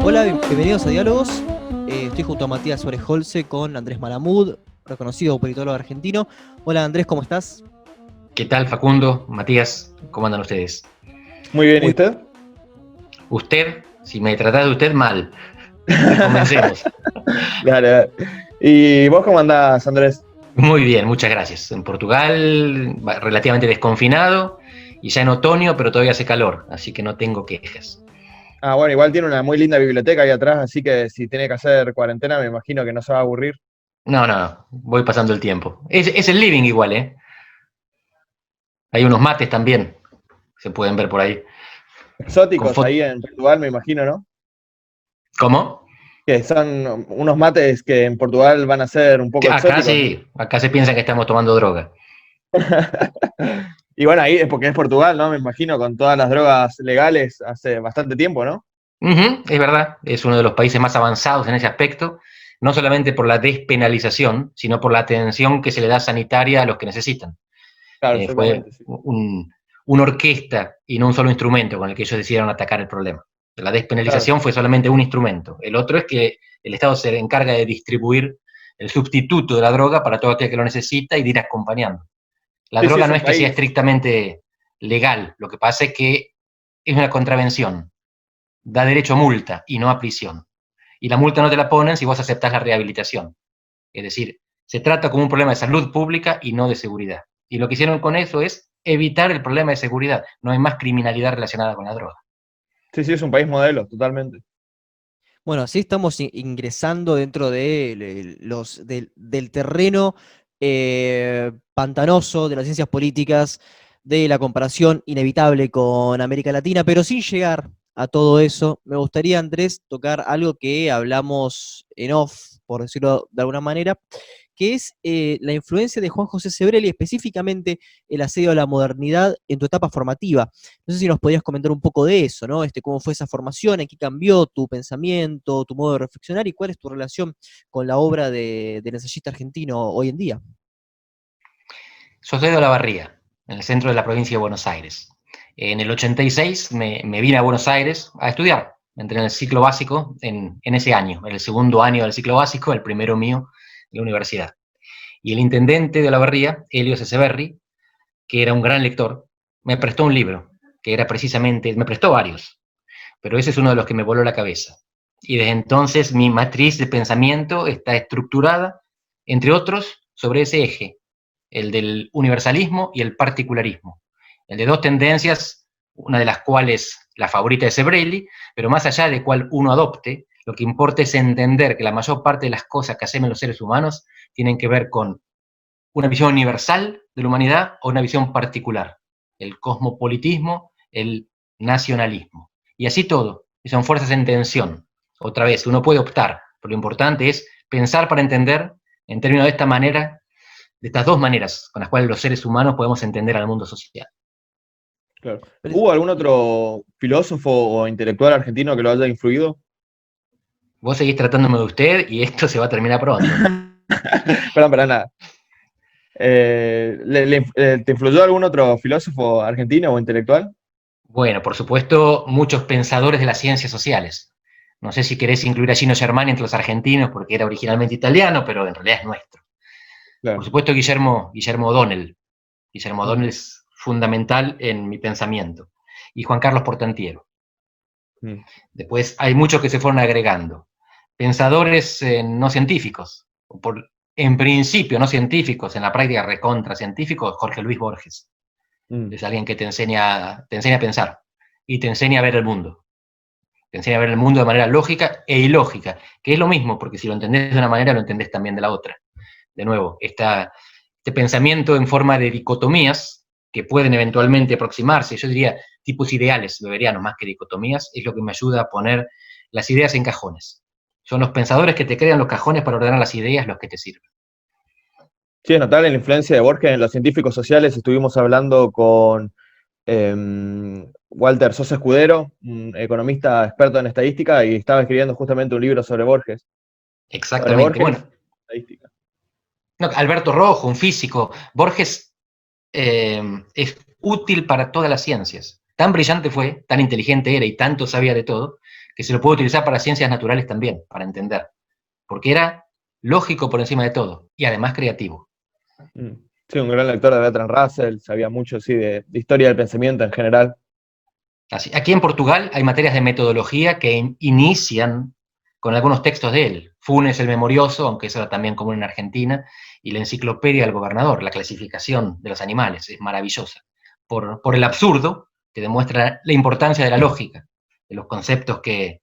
Hola, bienvenidos a Diálogos. Estoy junto a Matías Oreholce con Andrés Malamud, reconocido politólogo argentino. Hola Andrés, ¿cómo estás? ¿Qué tal, Facundo? Matías, ¿cómo andan ustedes? Muy bien, ¿y Muy usted? Usted, si me tratás de usted mal, comencemos. Dale, dale. ¿Y vos cómo andás, Andrés? Muy bien, muchas gracias. En Portugal, relativamente desconfinado, y ya en otoño, pero todavía hace calor, así que no tengo quejas. Ah, bueno, igual tiene una muy linda biblioteca ahí atrás, así que si tiene que hacer cuarentena, me imagino que no se va a aburrir. No, no, voy pasando el tiempo. Es el living igual, ¿eh? Hay unos mates también, se pueden ver por ahí. Con Exóticos foto. ahí en Portugal, me imagino, ¿no? ¿Cómo? Que son unos mates que en Portugal van a ser un poco Acá exóticos. sí, acá se piensa que estamos tomando droga. Y bueno, ahí es porque es Portugal, ¿no? Me imagino, con todas las drogas legales hace bastante tiempo, ¿no? Es verdad, es uno de los países más avanzados en ese aspecto, no solamente por la despenalización, sino por la atención que se le da sanitaria a los que necesitan. Claro, Fue exactamente, sí. una orquesta y no un solo instrumento con el que ellos decidieron atacar el problema. La Claro. despenalización fue solamente un instrumento. El otro es que el Estado se encarga de distribuir el sustituto de la droga para todo aquel que lo necesita y de ir acompañando. La Sí, sí, droga es no un es que sea país. estrictamente legal, lo que pasa es que es una contravención, da derecho a multa y no a prisión. Y la multa no te la ponen si vos aceptás la rehabilitación. Es decir, se trata como un problema de salud pública y no de seguridad. Y lo que hicieron con eso es evitar el problema de seguridad. No hay más criminalidad relacionada con la droga. Sí, sí, es un país modelo, totalmente. Bueno, así estamos ingresando dentro de del terreno pantanoso de las ciencias políticas, de la comparación inevitable con América Latina, pero sin llegar a todo eso, me gustaría, Andrés, tocar algo que hablamos en off, por decirlo de alguna manera, que es la influencia de Juan José Sebrelli, específicamente el asedio a la modernidad en tu etapa formativa. No sé si nos podías comentar un poco de eso, ¿no? Cómo fue esa formación, en qué cambió tu pensamiento, tu modo de reflexionar y cuál es tu relación con la obra del ensayista argentino hoy en día. Soy de Olavarría, en el centro de la provincia de Buenos Aires. En el 86 me vine a Buenos Aires a estudiar. Entré en el ciclo básico en ese año, en el segundo año del ciclo básico, el primero mío de la universidad. Y el intendente de Olavarría, Elio Seseberri, que era un gran lector, me prestó un libro, que era precisamente, me prestó varios, pero ese es uno de los que me voló la cabeza. Y desde entonces mi matriz de pensamiento está estructurada, entre otros, sobre ese eje, el del universalismo y el particularismo, el de dos tendencias, una de las cuales la favorita es Sebrelli, pero más allá de cuál uno adopte, lo que importa es entender que la mayor parte de las cosas que hacemos los seres humanos tienen que ver con una visión universal de la humanidad o una visión particular, el cosmopolitismo, el nacionalismo. Y así todo, y son fuerzas en tensión. Otra vez, uno puede optar, pero lo importante es pensar para entender en términos de esta manera, de estas dos maneras con las cuales los seres humanos podemos entender al mundo social. Claro. ¿Hubo algún otro filósofo o intelectual argentino que lo haya influido? Vos seguís tratándome de usted y esto se va a terminar pronto. Perdón, para nada. ¿Te influyó algún otro filósofo argentino o intelectual? Bueno, por supuesto, muchos pensadores de las ciencias sociales. No sé si querés incluir a Gino Germani entre los argentinos porque era originalmente italiano, pero en realidad es nuestro. Por Claro. supuesto, Guillermo O'Donnell. Guillermo Mm, O'Donnell es fundamental en mi pensamiento. Y Juan Carlos Portantiero. mm. Después hay muchos que se fueron agregando. Pensadores no científicos, en principio no científicos, en la práctica recontra científicos, Jorge Luis Borges. Mm. Es alguien que te enseña a pensar y te enseña a ver el mundo. Te enseña a ver el mundo de manera lógica e ilógica, que es lo mismo, porque si lo entendés de una manera, lo entendés también de la otra. De nuevo, este pensamiento en forma de dicotomías que pueden eventualmente aproximarse, yo diría tipos ideales beberianos más que dicotomías, es lo que me ayuda a poner las ideas en cajones. Son los pensadores que te crean los cajones para ordenar las ideas los que te sirven. Sí, es notable la influencia de Borges en los científicos sociales. Estuvimos hablando con Walter Sosa Escudero, un economista experto en estadística, y estaba escribiendo justamente un libro sobre Borges. Sobre Exactamente. Borges Bueno, y estadística. no, Alberto Rojo, un físico. Borges es útil para todas las ciencias. tan brillante fue, tan inteligente era y tanto sabía de todo, que se lo puede utilizar para ciencias naturales también, para entender. Porque era lógico por encima de todo y además creativo. Sí, un gran lector de Bertrand Russell, sabía mucho sí, de historia del pensamiento en general. Así, aquí en Portugal hay materias de metodología que inician con algunos textos de él. Funes el Memorioso, aunque eso era también común en Argentina, y la Enciclopedia del Gobernador, la clasificación de los animales, es maravillosa. Por el absurdo, que demuestra la importancia de la lógica, de los conceptos que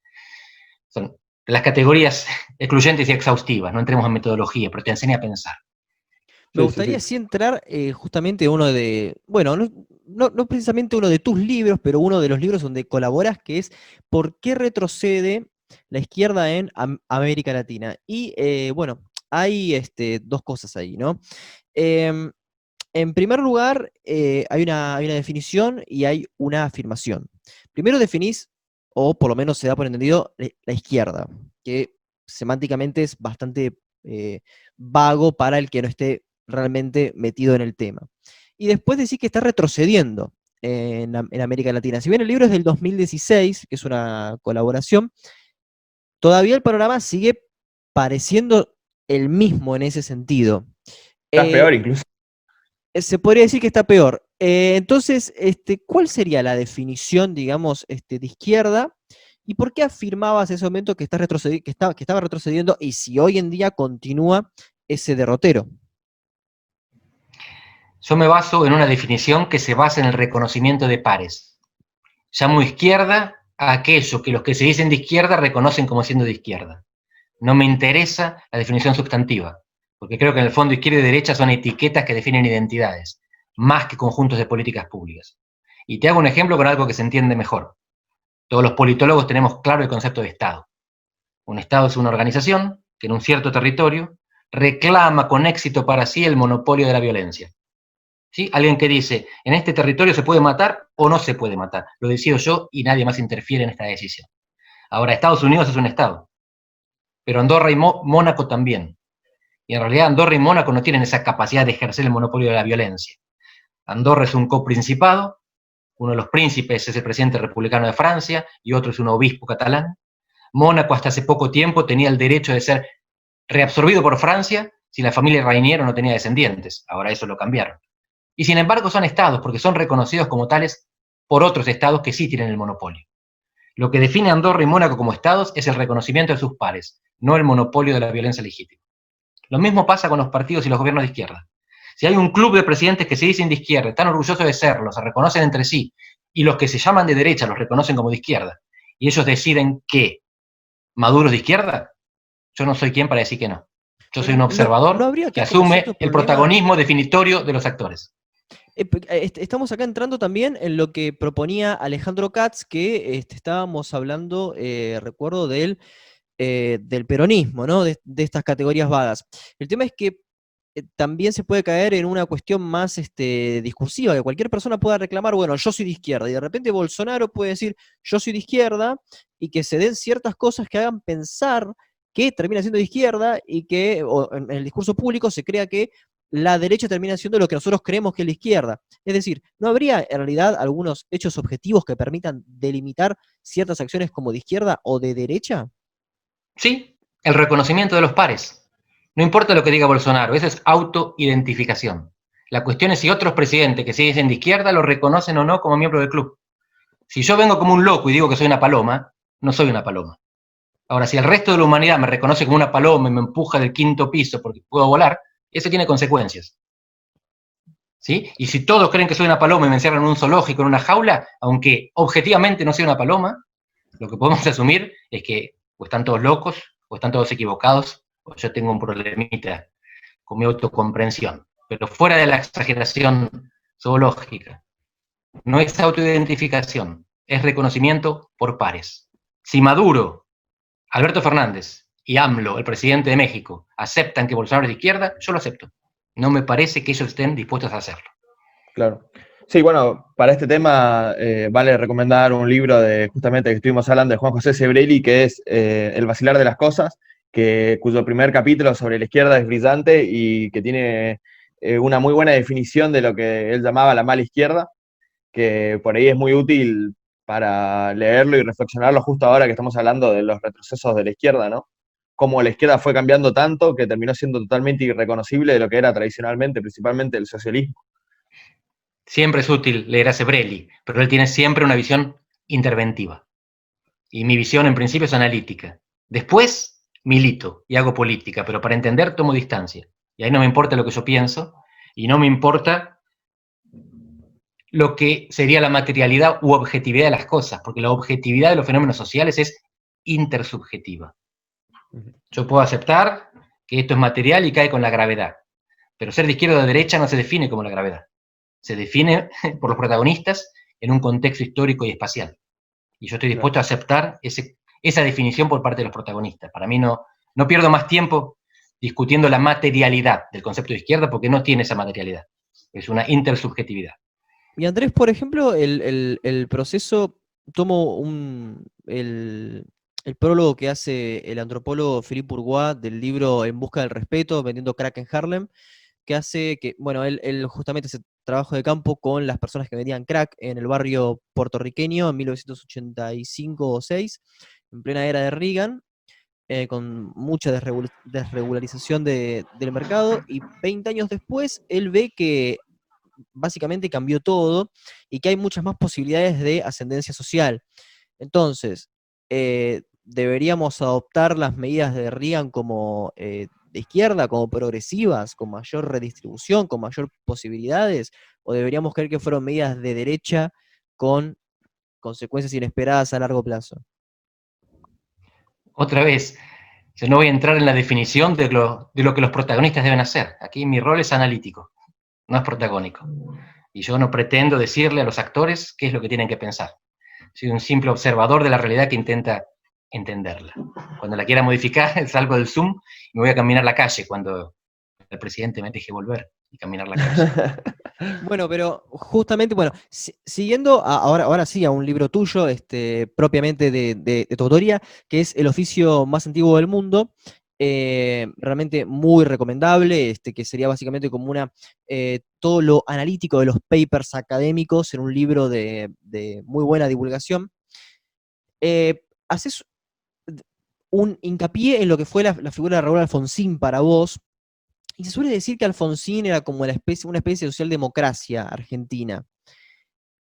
son las categorías excluyentes y exhaustivas. No entremos en metodología, pero te enseña a pensar. Me gustaría sí entrar justamente uno de, bueno, no precisamente uno de tus libros, pero uno de los libros donde colaboras, que es ¿Por qué retrocede la izquierda en América Latina? Y bueno, hay dos cosas ahí, ¿no? Em, en primer lugar, hay una definición y hay una afirmación. Primero definís, o por lo menos se da por entendido, la izquierda, que semánticamente es bastante vago para el que no esté realmente metido en el tema. Y después decís que está retrocediendo en América Latina. Si bien el libro es del 2016, que es una colaboración, todavía el panorama sigue pareciendo el mismo en ese sentido. Está peor incluso. Se podría decir que está peor. Entonces, ¿cuál sería la definición, digamos, de izquierda? ¿Y por qué afirmabas en ese momento que estaba retrocediendo y si hoy en día continúa ese derrotero? Yo me baso en una definición que se basa en el reconocimiento de pares. Llamo izquierda a aquello que los que se dicen de izquierda reconocen como siendo de izquierda. No me interesa la definición sustantiva, porque creo que en el fondo izquierda y derecha son etiquetas que definen identidades, más que conjuntos de políticas públicas. Y te hago un ejemplo con algo que se entiende mejor. Todos los politólogos tenemos claro el concepto de Estado. Un Estado es una organización que en un cierto territorio reclama con éxito para sí el monopolio de la violencia. ¿Sí? Alguien que dice, en este territorio se puede matar o no se puede matar. Lo decido yo y nadie más interfiere en esta decisión. Ahora, Estados Unidos es un Estado, pero Andorra y Mónaco también. Y en realidad Andorra y Mónaco no tienen esa capacidad de ejercer el monopolio de la violencia. Andorra es un coprincipado, uno de los príncipes es el presidente republicano de Francia y otro es un obispo catalán. Mónaco hasta hace poco tiempo tenía el derecho de ser reabsorbido por Francia si la familia Rainiero no tenía descendientes. Ahora eso lo cambiaron. Y sin embargo son estados porque son reconocidos como tales por otros estados que sí tienen el monopolio. Lo que define a Andorra y Mónaco como estados es el reconocimiento de sus pares, no el monopolio de la violencia legítima. Lo mismo pasa con los partidos y los gobiernos de izquierda. Si hay un club de presidentes que se dicen de izquierda, están orgullosos de serlo, se reconocen entre sí, y los que se llaman de derecha los reconocen como de izquierda, y ellos deciden que Maduro es de izquierda, yo no soy quien para decir que no. Yo soy un observador que asume el protagonismo definitorio de los actores. Estamos acá entrando también en lo que proponía Alejandro Katz, que estábamos hablando, recuerdo, del peronismo, ¿no? De estas categorías vagas. El tema es que también se puede caer en una cuestión más discursiva, que cualquier persona pueda reclamar, bueno, yo soy de izquierda, y de repente Bolsonaro puede decir, yo soy de izquierda, y que se den ciertas cosas que hagan pensar que termina siendo de izquierda, y que en el discurso público se crea que la derecha termina siendo lo que nosotros creemos que es la izquierda. Es decir, ¿no habría en realidad algunos hechos objetivos que permitan delimitar ciertas acciones como de izquierda o de derecha? Sí, el reconocimiento de los pares. No importa lo que diga Bolsonaro, eso es autoidentificación. La cuestión es si otros presidentes que se dicen de izquierda lo reconocen o no como miembro del club. Si yo vengo como un loco y digo que soy una paloma, no soy una paloma. Ahora, si el resto de la humanidad me reconoce como una paloma y me empuja del 5º piso porque puedo volar, eso tiene consecuencias. ¿Sí? Y si todos creen que soy una paloma y me encierran en un zoológico, en una jaula, aunque objetivamente no soy una paloma, lo que podemos asumir es que o están todos locos, o están todos equivocados, o yo tengo un problemita con mi autocomprensión. Pero fuera de la exageración zoológica, no es autoidentificación, es reconocimiento por pares. Si Maduro, Alberto Fernández y AMLO, el presidente de México, aceptan que Bolsonaro es de izquierda, yo lo acepto. No me parece que ellos estén dispuestos a hacerlo. Claro. Sí, bueno, para este tema vale recomendar un libro de justamente que estuvimos hablando de Juan José Sebrelli, que es El vacilar de las cosas, cuyo primer capítulo sobre la izquierda es brillante y que tiene una muy buena definición de lo que él llamaba la mala izquierda, que por ahí es muy útil para leerlo y reflexionarlo justo ahora que estamos hablando de los retrocesos de la izquierda, ¿no? Cómo la izquierda fue cambiando tanto que terminó siendo totalmente irreconocible de lo que era tradicionalmente, principalmente el socialismo. Siempre es útil leer a Sebrelli, pero él tiene siempre una visión interventiva. Y mi visión en principio es analítica. Después milito y hago política, pero para entender tomo distancia. Y ahí no me importa lo que yo pienso, y no me importa lo que sería la materialidad u objetividad de las cosas, porque la objetividad de los fenómenos sociales es intersubjetiva. Yo puedo aceptar que esto es material y cae con la gravedad, pero ser de izquierda o de derecha no se define como la gravedad. Se define por los protagonistas en un contexto histórico y espacial. Y yo estoy dispuesto a aceptar esa definición por parte de los protagonistas. Para mí no pierdo más tiempo discutiendo la materialidad del concepto de izquierda porque no tiene esa materialidad. Es una intersubjetividad. Y Andrés, por ejemplo, el proceso, tomo el prólogo que hace el antropólogo Philippe Bourgois del libro En busca del respeto, vendiendo crack en Harlem, que hace que, bueno, él justamente hace trabajo de campo con las personas que vendían crack en el barrio puertorriqueño en 1985 o 6, en plena era de Reagan, con mucha desregularización del mercado, y 20 años después él ve que básicamente cambió todo y que hay muchas más posibilidades de ascendencia social. Entonces, deberíamos adoptar las medidas de Reagan como de izquierda, como progresivas, con mayor redistribución, con mayor posibilidades, o deberíamos creer que fueron medidas de derecha con consecuencias inesperadas a largo plazo. Otra vez, yo no voy a entrar en la definición de lo que los protagonistas deben hacer. Aquí mi rol es analítico, no es protagónico. Y yo no pretendo decirle a los actores qué es lo que tienen que pensar. Soy un simple observador de la realidad que intenta entenderla. Cuando la quiera modificar, salgo del Zoom y me voy a caminar la calle cuando el presidente me deje volver y caminar la calle. Bueno, pero justamente, bueno, siguiendo ahora sí a un libro tuyo, propiamente de tu autoría, que es El oficio más antiguo del mundo, realmente muy recomendable, que sería básicamente como todo lo analítico de los papers académicos en un libro de muy buena divulgación. Haces un hincapié en lo que fue la figura de Raúl Alfonsín para vos, y se suele decir que Alfonsín era como una especie de socialdemocracia argentina.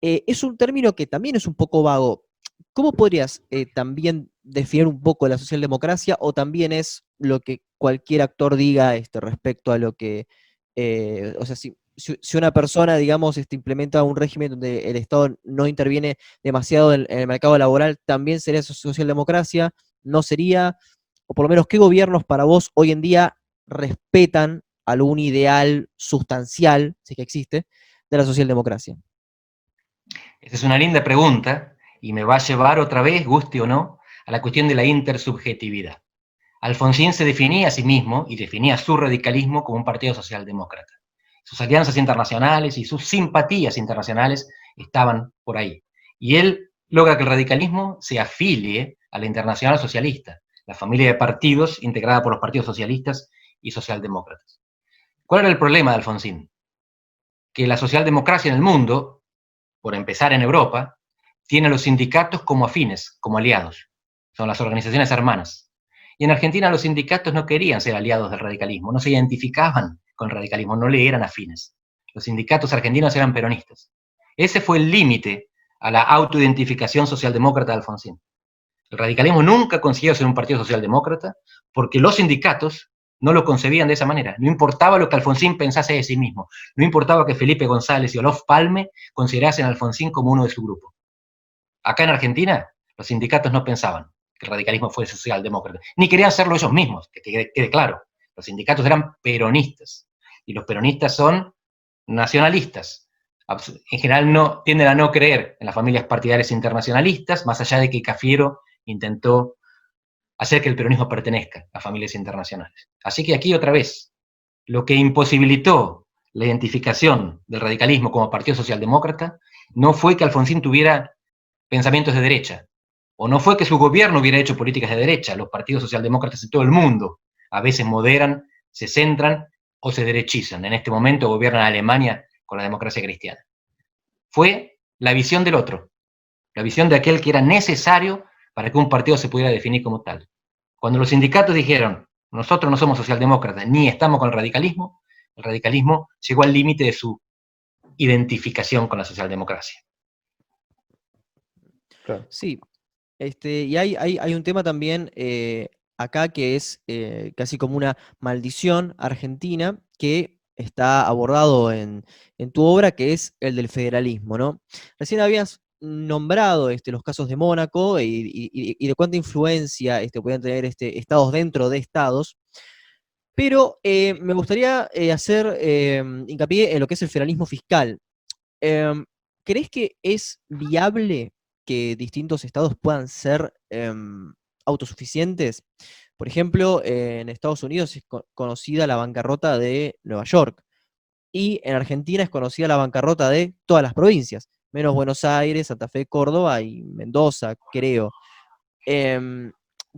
Es un término que también es un poco vago. ¿Cómo podrías también definir un poco la socialdemocracia, o también es lo que cualquier actor diga respecto a lo que, o sea, si una persona, digamos, implementa un régimen donde el Estado no interviene demasiado en el mercado laboral, también sería socialdemocracia? ¿No sería? O por lo menos, ¿qué gobiernos para vos hoy en día respetan algún ideal sustancial, si es que existe, de la socialdemocracia? Esa es una linda pregunta y me va a llevar otra vez, guste o no, a la cuestión de la intersubjetividad. Alfonsín se definía a sí mismo y definía su radicalismo como un partido socialdemócrata. Sus alianzas internacionales y sus simpatías internacionales estaban por ahí. Y él logra que el radicalismo se afilie a la Internacional Socialista, la familia de partidos integrada por los partidos socialistas y socialdemócratas. ¿Cuál era el problema de Alfonsín? Que la socialdemocracia en el mundo, por empezar en Europa, tiene a los sindicatos como afines, como aliados. Son las organizaciones hermanas. Y en Argentina los sindicatos no querían ser aliados del radicalismo, no se identificaban con el radicalismo, no le eran afines. Los sindicatos argentinos eran peronistas. Ese fue el límite a la autoidentificación socialdemócrata de Alfonsín. El radicalismo nunca consiguió ser un partido socialdemócrata porque los sindicatos no lo concebían de esa manera. No importaba lo que Alfonsín pensase de sí mismo. No importaba que Felipe González y Olof Palme considerasen a Alfonsín como uno de su grupo. Acá en Argentina, los sindicatos no pensaban que el radicalismo fuese socialdemócrata, ni querían serlo ellos mismos, que quede claro. Los sindicatos eran peronistas, y los peronistas son nacionalistas. En general tienden a no creer en las familias partidarias internacionalistas, más allá de que Cafiero intentó hacer que el peronismo pertenezca a familias internacionales. Así que aquí otra vez, lo que imposibilitó la identificación del radicalismo como partido socialdemócrata no fue que Alfonsín tuviera pensamientos de derecha, o no fue que su gobierno hubiera hecho políticas de derecha. Los partidos socialdemócratas en todo el mundo a veces moderan, se centran o se derechizan. En este momento gobiernan Alemania con la democracia cristiana. Fue la visión del otro, la visión de aquel que era necesario para que un partido se pudiera definir como tal. Cuando los sindicatos dijeron, nosotros no somos socialdemócratas, ni estamos con el radicalismo llegó al límite de su identificación con la socialdemocracia. Claro. Sí, y hay un tema también acá que es casi como una maldición argentina que está abordado en tu obra, que es el del federalismo, ¿no? Recién habías nombrado los casos de Mónaco y de cuánta influencia pueden tener estados dentro de estados, pero me gustaría hacer hincapié en lo que es el federalismo fiscal. Em, ¿Crees que es viable que distintos estados puedan ser autosuficientes? Por ejemplo, en Estados Unidos es conocida la bancarrota de Nueva York y en Argentina es conocida la bancarrota de todas las provincias, menos Buenos Aires, Santa Fe, Córdoba y Mendoza, creo. Em,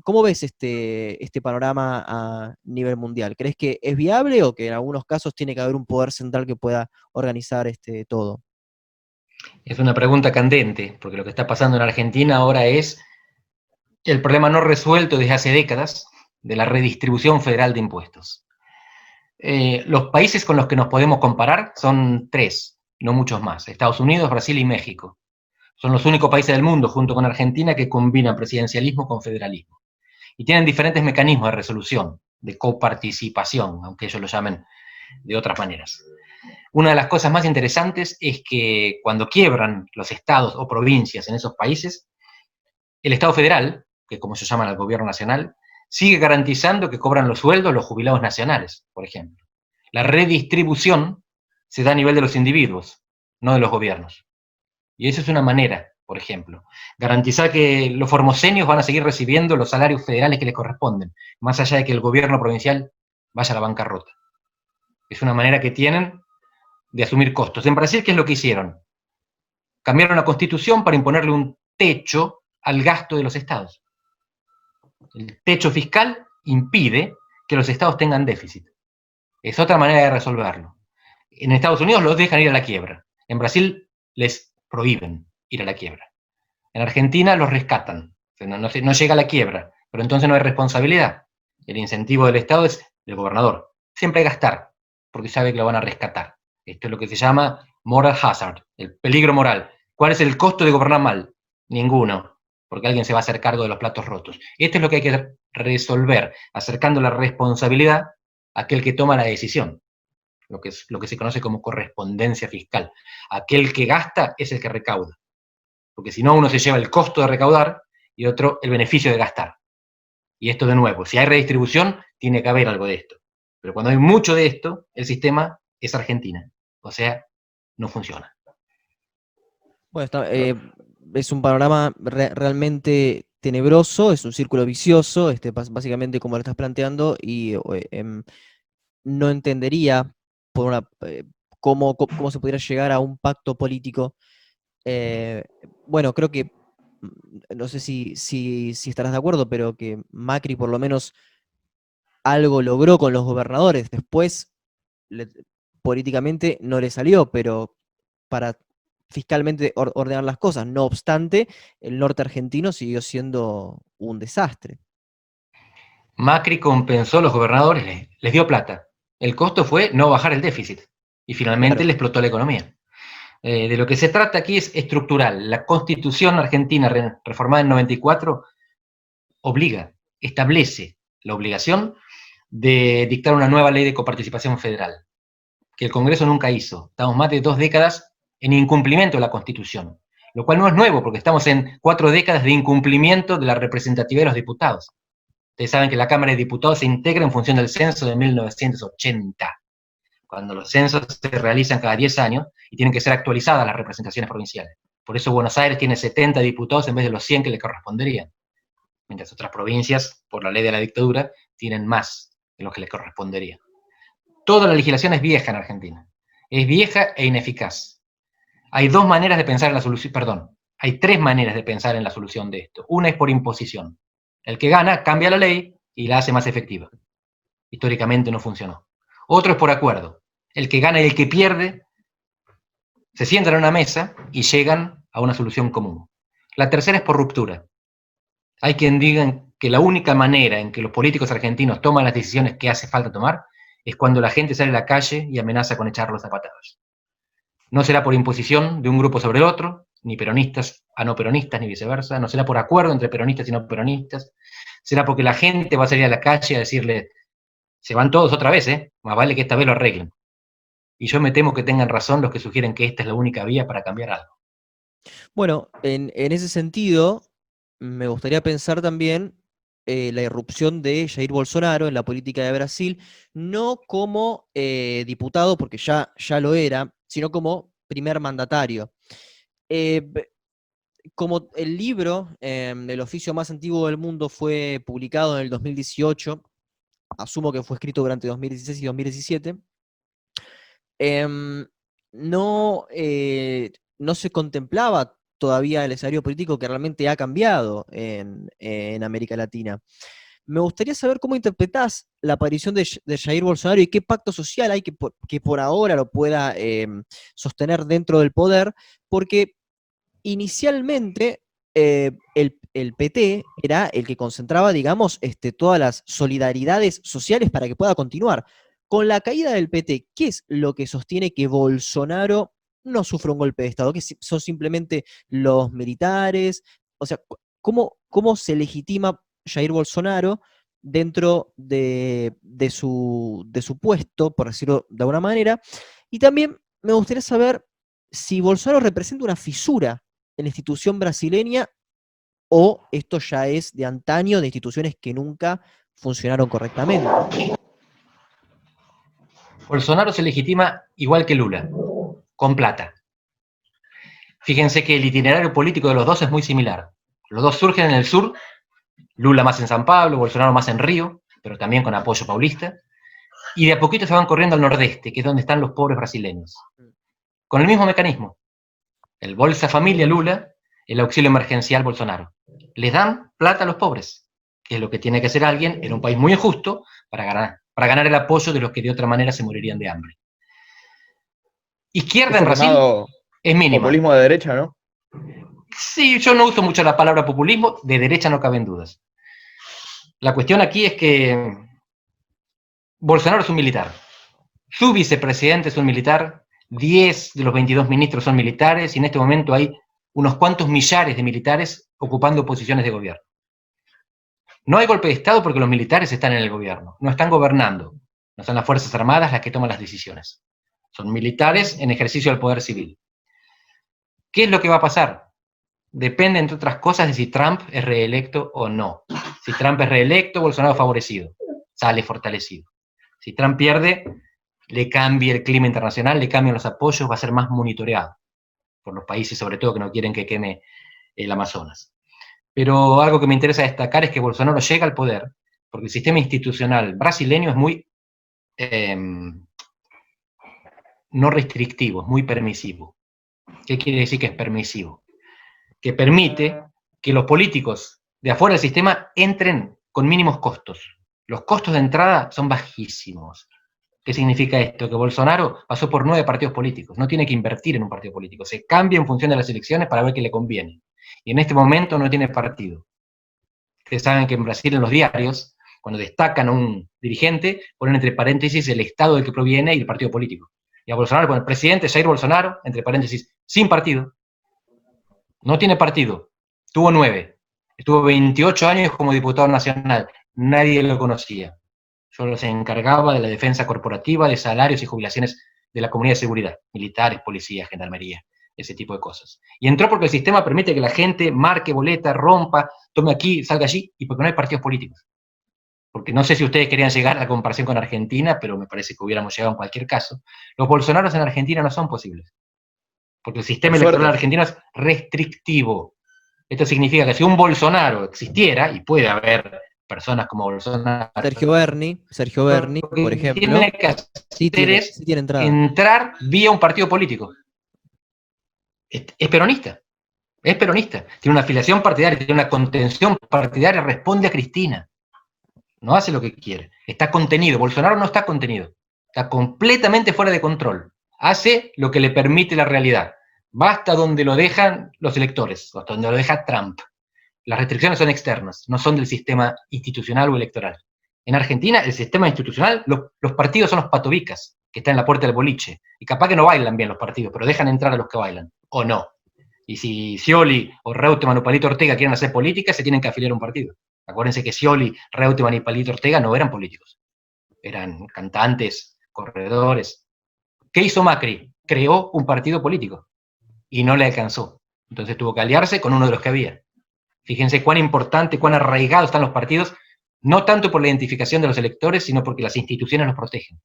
¿Cómo ves este panorama a nivel mundial? ¿Crees que es viable o que en algunos casos tiene que haber un poder central que pueda organizar todo? Es una pregunta candente, porque lo que está pasando en Argentina ahora es el problema no resuelto desde hace décadas de la redistribución federal de impuestos. Los países con los que nos podemos comparar son 3, no muchos más: Estados Unidos, Brasil y México. Son los únicos países del mundo, junto con Argentina, que combinan presidencialismo con federalismo. Y tienen diferentes mecanismos de resolución, de coparticipación, aunque ellos lo llamen de otras maneras. Una de las cosas más interesantes es que cuando quiebran los estados o provincias en esos países, el Estado federal, que como se llama el gobierno nacional, sigue garantizando que cobran los sueldos los jubilados nacionales, por ejemplo. La redistribución se da a nivel de los individuos, no de los gobiernos. Y eso es una manera, por ejemplo, garantizar que los formosenios van a seguir recibiendo los salarios federales que les corresponden, más allá de que el gobierno provincial vaya a la bancarrota. Es una manera que tienen de asumir costos. En Brasil, ¿qué es lo que hicieron? Cambiaron la constitución para imponerle un techo al gasto de los estados. El techo fiscal impide que los estados tengan déficit. Es otra manera de resolverlo. En Estados Unidos los dejan ir a la quiebra. En Brasil les prohíben ir a la quiebra. En Argentina los rescatan. No llega a la quiebra, pero entonces no hay responsabilidad. El incentivo del Estado es del gobernador. Siempre hay que gastar, porque sabe que lo van a rescatar. Esto es lo que se llama moral hazard, el peligro moral. ¿Cuál es el costo de gobernar mal? Ninguno, porque alguien se va a hacer cargo de los platos rotos. Esto es lo que hay que resolver, acercando la responsabilidad a aquel que toma la decisión, lo que se conoce como correspondencia fiscal. Aquel que gasta es el que recauda, porque si no uno se lleva el costo de recaudar y otro el beneficio de gastar. Y esto de nuevo, si hay redistribución, tiene que haber algo de esto. Pero cuando hay mucho de esto, el sistema es Argentina. O sea, no funciona. Bueno, es un panorama realmente tenebroso, es un círculo vicioso, básicamente como lo estás planteando, y no entendería por cómo se pudiera llegar a un pacto político. Bueno, creo que, no sé si estarás de acuerdo, pero que Macri por lo menos algo logró con los gobernadores. Después, le- políticamente no le salió, pero para fiscalmente ordenar las cosas. No obstante, el norte argentino siguió siendo un desastre. Macri compensó a los gobernadores, les dio plata. El costo fue no bajar el déficit. Y finalmente Claro. le explotó la economía. De lo que se trata aquí es estructural. La Constitución argentina, reformada en 94, obliga, establece la obligación de dictar una nueva ley de coparticipación federal, que el Congreso nunca hizo. Estamos más de 2 décadas en incumplimiento de la Constitución, lo cual no es nuevo, porque estamos en 4 décadas de incumplimiento de la representatividad de los diputados. Ustedes saben que la Cámara de Diputados se integra en función del censo de 1980, cuando los censos se realizan cada 10 años y tienen que ser actualizadas las representaciones provinciales. Por eso Buenos Aires tiene 70 diputados en vez de los 100 que le corresponderían, mientras otras provincias, por la ley de la dictadura, tienen más de los que les correspondería. Toda la legislación es vieja en Argentina. Es vieja e ineficaz. Hay 2 maneras de pensar en la solución, hay 3 maneras de pensar en la solución de esto. Una es por imposición. El que gana cambia la ley y la hace más efectiva. Históricamente no funcionó. Otro es por acuerdo. El que gana y el que pierde se sientan a una mesa y llegan a una solución común. La tercera es por ruptura. Hay quien diga que la única manera en que los políticos argentinos toman las decisiones que hace falta tomar es cuando la gente sale a la calle y amenaza con echarlos a patadas. No será por imposición de un grupo sobre el otro, ni peronistas a no peronistas, ni viceversa. No será por acuerdo entre peronistas y no peronistas. Será porque la gente va a salir a la calle a decirle, se van todos otra vez, más vale que esta vez lo arreglen. Y yo me temo que tengan razón los que sugieren que esta es la única vía para cambiar algo. Bueno, en ese sentido, me gustaría pensar también la irrupción de Jair Bolsonaro en la política de Brasil, no como diputado, porque ya lo era, sino como primer mandatario. Como el libro, El oficio más antiguo del mundo, fue publicado en el 2018, asumo que fue escrito durante 2016 y 2017, no, no se contemplaba todavía el escenario político que realmente ha cambiado en América Latina. Me gustaría saber cómo interpretás la aparición de Jair Bolsonaro y qué pacto social hay que por ahora lo pueda sostener dentro del poder, porque inicialmente el PT era el que concentraba, digamos, todas las solidaridades sociales para que pueda continuar. Con la caída del PT, ¿qué es lo que sostiene que Bolsonaro no sufra un golpe de Estado? ¿Que son simplemente los militares? O sea, ¿cómo se legitima Jair Bolsonaro dentro de su puesto, por decirlo de alguna manera? Y también me gustaría saber si Bolsonaro representa una fisura en la institución brasileña o esto ya es de antaño, de instituciones que nunca funcionaron correctamente. Bolsonaro se legitima igual que Lula, con plata. Fíjense que el itinerario político de los dos es muy similar. Los dos surgen en el sur, Lula más en San Pablo, Bolsonaro más en Río, pero también con apoyo paulista, y de a poquito se van corriendo al nordeste, que es donde están los pobres brasileños. Con el mismo mecanismo. El Bolsa Familia Lula, el auxilio emergencial Bolsonaro. Les dan plata a los pobres, que es lo que tiene que hacer alguien en un país muy injusto para ganar el apoyo de los que de otra manera se morirían de hambre. Izquierda en Brasil es mínima. Populismo de derecha, ¿no? Sí, yo no uso mucho la palabra populismo, de derecha no caben dudas. La cuestión aquí es que Bolsonaro es un militar, su vicepresidente es un militar, 10 de los 22 ministros son militares, y en este momento hay unos cuantos millares de militares ocupando posiciones de gobierno. No hay golpe de Estado porque los militares están en el gobierno, no están gobernando, no son las Fuerzas Armadas las que toman las decisiones. Son militares en ejercicio del poder civil. ¿Qué es lo que va a pasar? Depende, entre otras cosas, de si Trump es reelecto o no. Si Trump es reelecto, Bolsonaro favorecido, sale fortalecido. Si Trump pierde, le cambia el clima internacional, le cambian los apoyos, va a ser más monitoreado por los países, sobre todo, que no quieren que queme el Amazonas. Pero algo que me interesa destacar es que Bolsonaro llega al poder porque el sistema institucional brasileño es muy no restrictivo, es muy permisivo. ¿Qué quiere decir que es permisivo? Que permite que los políticos de afuera del sistema entren con mínimos costos. Los costos de entrada son bajísimos. ¿Qué significa esto? Que Bolsonaro pasó por 9 partidos políticos, no tiene que invertir en un partido político, se cambia en función de las elecciones para ver qué le conviene. Y en este momento no tiene partido. Ustedes saben que en Brasil, en los diarios, cuando destacan a un dirigente, ponen entre paréntesis el estado del que proviene y el partido político. Y a Bolsonaro, con el presidente Jair Bolsonaro, entre paréntesis, sin partido. No tiene partido, tuvo 9. Estuvo 28 años como diputado nacional, nadie lo conocía. Solo se encargaba de la defensa corporativa, de salarios y jubilaciones de la comunidad de seguridad, militares, policías, gendarmería, ese tipo de cosas. Y entró porque el sistema permite que la gente marque boleta, rompa, tome aquí, salga allí, y porque no hay partidos políticos. Porque no sé si ustedes querían llegar a la comparación con Argentina, pero me parece que hubiéramos llegado en cualquier caso. Los Bolsonaros en Argentina no son posibles. Porque el sistema electoral argentino es restrictivo. Esto significa que si un Bolsonaro existiera, y puede haber personas como Bolsonaro, Sergio Berni, por ejemplo, tiene que hacer sí tiene entrada. Entrar vía un partido político. Es peronista, tiene una afiliación partidaria, tiene una contención partidaria, responde a Cristina. No hace lo que quiere, está contenido. Bolsonaro no está contenido, está completamente fuera de control. hace lo que le permite la realidad. Va hasta donde lo dejan los electores, hasta donde lo deja Trump. Las restricciones son externas, no son del sistema institucional o electoral. En Argentina, el sistema institucional, los partidos son los patobicas, que están en la puerta del boliche, y capaz que no bailan bien los partidos, pero dejan entrar a los que bailan, o no. Y si Scioli o Reutemann o Palito Ortega quieren hacer política, se tienen que afiliar a un partido. Acuérdense que Scioli, Reutemann y Palito Ortega no eran políticos, eran cantantes, corredores. ¿Qué hizo Macri? Creó un partido político y no le alcanzó. Entonces tuvo que aliarse con uno de los que había. Fíjense cuán importante, cuán arraigados están los partidos, no tanto por la identificación de los electores, sino porque las instituciones los protegen.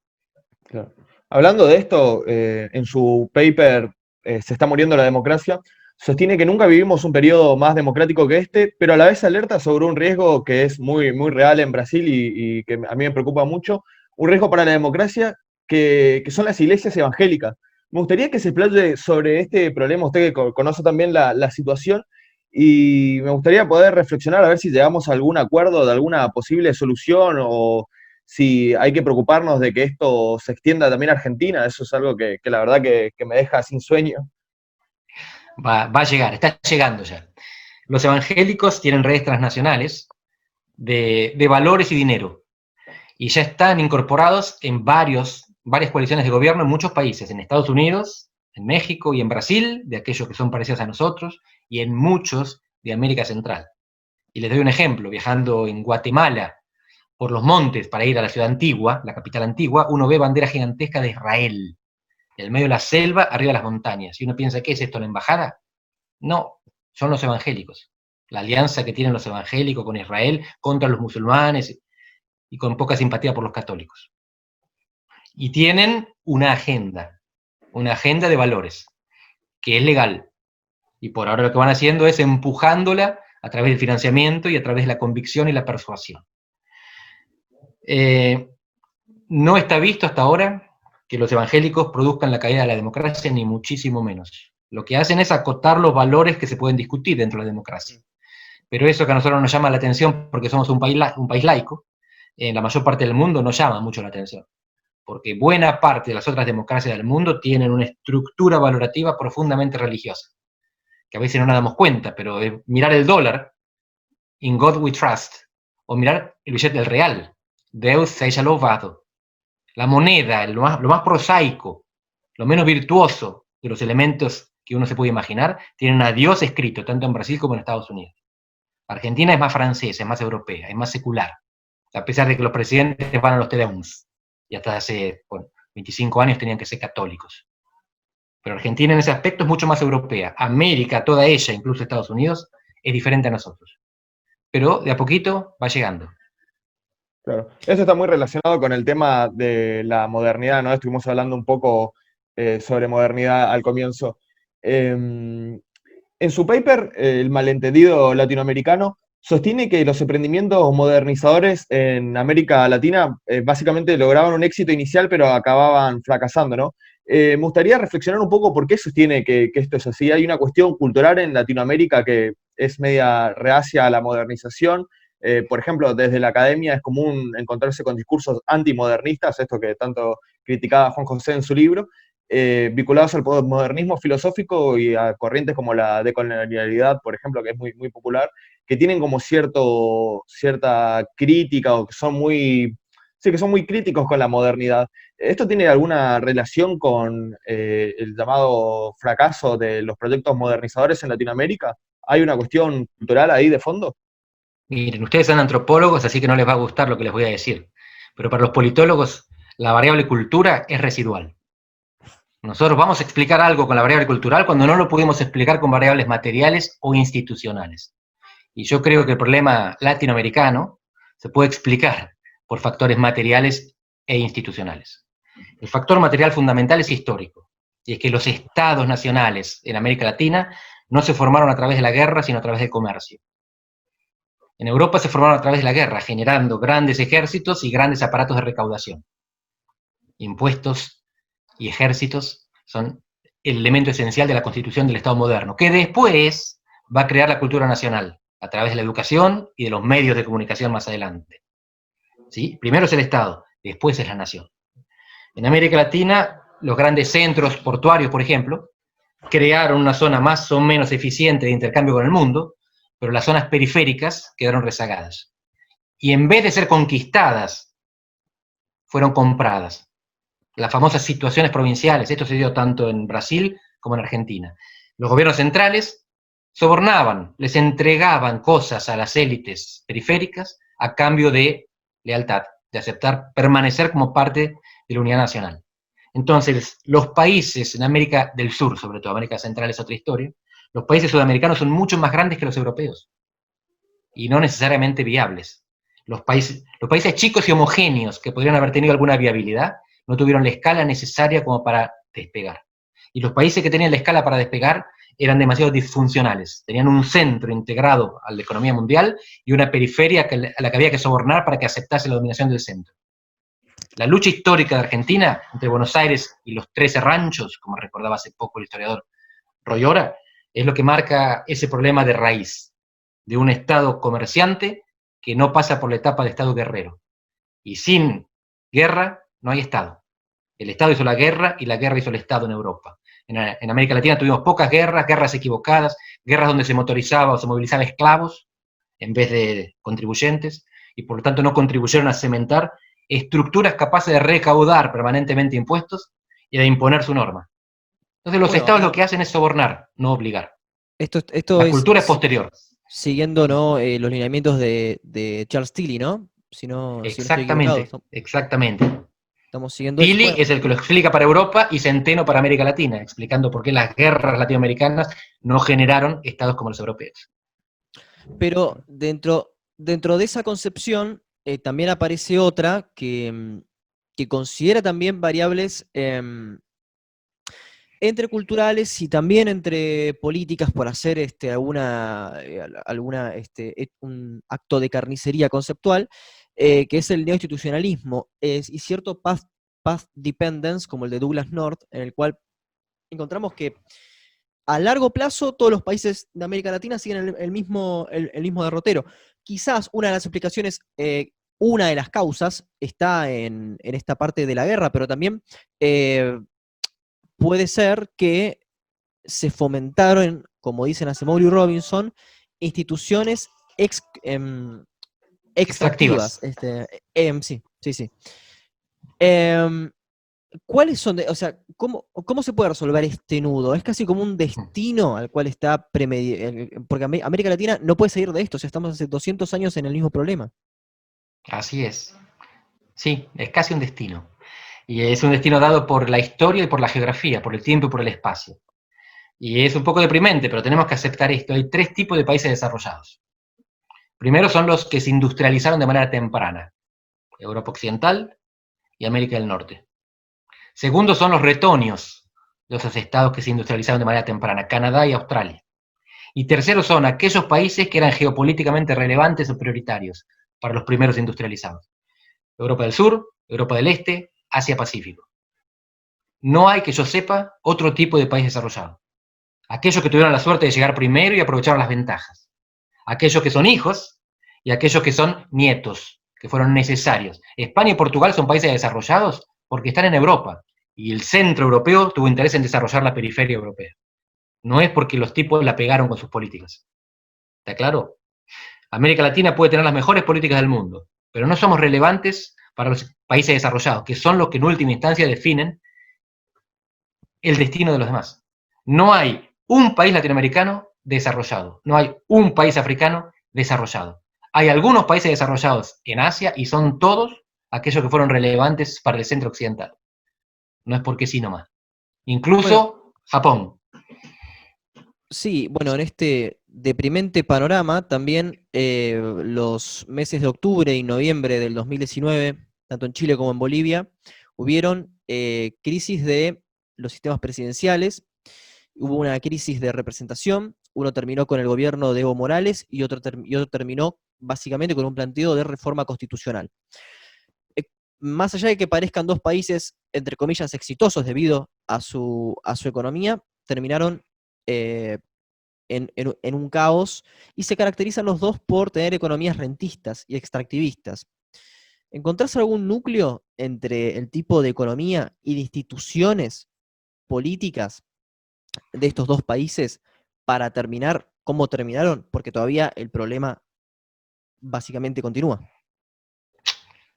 Claro. Hablando de esto, en su paper Se está muriendo la democracia, sostiene que nunca vivimos un periodo más democrático que este, pero a la vez alerta sobre un riesgo que es muy, muy real en Brasil y que a mí me preocupa mucho, un riesgo para la democracia que son las iglesias evangélicas. Me gustaría que se explaye sobre este problema, usted que conoce también la situación, y me gustaría poder reflexionar a ver si llegamos a algún acuerdo de alguna posible solución o si hay que preocuparnos de que esto se extienda también a Argentina. Eso es algo que la verdad que me deja sin sueño. Va a llegar, está llegando ya. Los evangélicos tienen redes transnacionales de valores y dinero, y ya están incorporados en varias coaliciones de gobierno en muchos países, en Estados Unidos, en México y en Brasil, de aquellos que son parecidos a nosotros, y en muchos de América Central. Y les doy un ejemplo, viajando en Guatemala por los montes para ir a la ciudad antigua, la capital antigua, uno ve bandera gigantesca de Israel, en el medio de la selva, arriba de las montañas, y uno piensa, ¿qué es esto, la embajada? No, son los evangélicos, la alianza que tienen los evangélicos con Israel contra los musulmanes y con poca simpatía por los católicos. Y tienen una agenda de valores, que es legal, y por ahora lo que van haciendo es empujándola a través del financiamiento y a través de la convicción y la persuasión. No está visto hasta ahora que los evangélicos produzcan la caída de la democracia, ni muchísimo menos. Lo que hacen es acotar los valores que se pueden discutir dentro de la democracia. Pero eso que a nosotros nos llama la atención porque somos un país laico, en la mayor parte del mundo no llama mucho la atención, porque buena parte de las otras democracias del mundo tienen una estructura valorativa profundamente religiosa, que a veces no nos damos cuenta, pero mirar el dólar, in God we trust, o mirar el billete del real, Deus seja louvado, la moneda, lo más prosaico, lo menos virtuoso de los elementos que uno se puede imaginar, tienen a Dios escrito, tanto en Brasil como en Estados Unidos. Argentina es más francesa, es más europea, es más secular, a pesar de que los presidentes van a los Tedeums, y hasta hace 25 años tenían que ser católicos. Pero Argentina en ese aspecto es mucho más europea. América, toda ella, incluso Estados Unidos, es diferente a nosotros. Pero de a poquito va llegando. Claro, eso está muy relacionado con el tema de la modernidad, ¿no? Estuvimos hablando un poco sobre modernidad al comienzo. En su paper, el malentendido latinoamericano sostiene que los emprendimientos modernizadores en América Latina básicamente lograban un éxito inicial, pero acababan fracasando, ¿no? Me gustaría reflexionar un poco por qué sostiene que esto es así. Hay una cuestión cultural en Latinoamérica que es media reacia a la modernización. Por ejemplo, desde la academia es común encontrarse con discursos antimodernistas, esto que tanto criticaba Juan José en su libro, vinculados al modernismo filosófico y a corrientes como la decolonialidad, por ejemplo, que es muy, muy popular, que tienen como cierta crítica o que son muy críticos con la modernidad. ¿Esto tiene alguna relación con el llamado fracaso de los proyectos modernizadores en Latinoamérica? ¿Hay una cuestión cultural ahí de fondo? Miren, ustedes son antropólogos, así que no les va a gustar lo que les voy a decir. Pero para los politólogos, la variable cultura es residual. Nosotros vamos a explicar algo con la variable cultural cuando no lo pudimos explicar con variables materiales o institucionales. Y yo creo que el problema latinoamericano se puede explicar por factores materiales e institucionales. El factor material fundamental es histórico, y es que los estados nacionales en América Latina no se formaron a través de la guerra, sino a través del comercio. En Europa se formaron a través de la guerra, generando grandes ejércitos y grandes aparatos de recaudación. Impuestos y ejércitos son el elemento esencial de la constitución del Estado moderno, que después va a crear la cultura nacional, a través de la educación y de los medios de comunicación más adelante. ¿Sí? Primero es el Estado, después es la nación. En América Latina, los grandes centros portuarios, por ejemplo, crearon una zona más o menos eficiente de intercambio con el mundo, pero las zonas periféricas quedaron rezagadas. Y en vez de ser conquistadas, fueron compradas. Las famosas situaciones provinciales, esto se dio tanto en Brasil como en Argentina. Los gobiernos centrales sobornaban, les entregaban cosas a las élites periféricas a cambio de lealtad, de aceptar permanecer como parte de la unidad nacional. Entonces, los países en América del Sur, sobre todo América Central es otra historia, los países sudamericanos son mucho más grandes que los europeos y no necesariamente viables. Los países chicos y homogéneos que podrían haber tenido alguna viabilidad no tuvieron la escala necesaria como para despegar. Y los países que tenían la escala para despegar eran demasiado disfuncionales. Tenían un centro integrado a la economía mundial y una periferia a la que había que sobornar para que aceptase la dominación del centro. La lucha histórica de Argentina entre Buenos Aires y los 13 ranchos, como recordaba hace poco el historiador Royora, es lo que marca ese problema de raíz, de un Estado comerciante que no pasa por la etapa de Estado guerrero. Y sin guerra no hay Estado. El Estado hizo la guerra y la guerra hizo el Estado en Europa. En América Latina tuvimos pocas guerras, guerras equivocadas, guerras donde se motorizaba o se movilizaba esclavos en vez de contribuyentes, y por lo tanto no contribuyeron a cementar estructuras capaces de recaudar permanentemente impuestos y de imponer su norma. Entonces los estados lo que hacen es sobornar, no obligar. Esto La cultura es posterior. Siguiendo, ¿no? Los lineamientos de Charles Tilly, ¿no? Si no estoy equivocado. Exactamente. Estamos siguiendo Tilly eso. es el que lo explica para Europa y Centeno para América Latina, explicando por qué las guerras latinoamericanas no generaron estados como los europeos. Pero dentro de esa concepción también aparece otra que considera también variables entre culturales y también entre políticas por hacer un acto de carnicería conceptual, que es el neoinstitucionalismo, y cierto path dependence, como el de Douglas North, en el cual encontramos que a largo plazo todos los países de América Latina siguen el mismo derrotero. Quizás una de las explicaciones, una de las causas, está en esta parte de la guerra, pero también puede ser que se fomentaron, como dicen Acemoglu y Robinson, instituciones extractivas. Sí. ¿Cuáles son, o sea, cómo se puede resolver este nudo? Es casi como un destino al cual está premeditado, porque América Latina no puede salir de esto, o sea, estamos hace 200 años en el mismo problema. Así es. Sí, es casi un destino. Y es un destino dado por la historia y por la geografía, por el tiempo y por el espacio. Y es un poco deprimente, pero tenemos que aceptar esto. Hay tres tipos de países desarrollados. Primero son los que se industrializaron de manera temprana: Europa Occidental y América del Norte. Segundo son los retonios, los estados que se industrializaron de manera temprana, Canadá y Australia. Y tercero son aquellos países que eran geopolíticamente relevantes o prioritarios para los primeros industrializados: Europa del Sur, Europa del Este, Asia-Pacífico. No hay, que yo sepa, otro tipo de país desarrollado. Aquellos que tuvieron la suerte de llegar primero y aprovecharon las ventajas. Aquellos que son hijos y aquellos que son nietos, que fueron necesarios. España y Portugal son países desarrollados porque están en Europa, y el centro europeo tuvo interés en desarrollar la periferia europea. No es porque los tipos la pegaron con sus políticas. ¿Está claro? América Latina puede tener las mejores políticas del mundo, pero no somos relevantes para los países desarrollados, que son los que en última instancia definen el destino de los demás. No hay un país latinoamericano desarrollado, no hay un país africano desarrollado. Hay algunos países desarrollados en Asia y son todos aquellos que fueron relevantes para el centro occidental. No es porque sí nomás. Incluso Japón. Sí, bueno, en este deprimente panorama, también los meses de octubre y noviembre del 2019, tanto en Chile como en Bolivia, hubieron crisis de los sistemas presidenciales, hubo una crisis de representación, uno terminó con el gobierno de Evo Morales y otro terminó básicamente con un planteo de reforma constitucional. Más allá de que parezcan dos países, entre comillas, exitosos debido a su economía, terminaron en un caos, y se caracterizan los dos por tener economías rentistas y extractivistas. ¿Encontrás algún núcleo entre el tipo de economía y de instituciones políticas de estos dos países para terminar como terminaron? Porque todavía el problema básicamente continúa.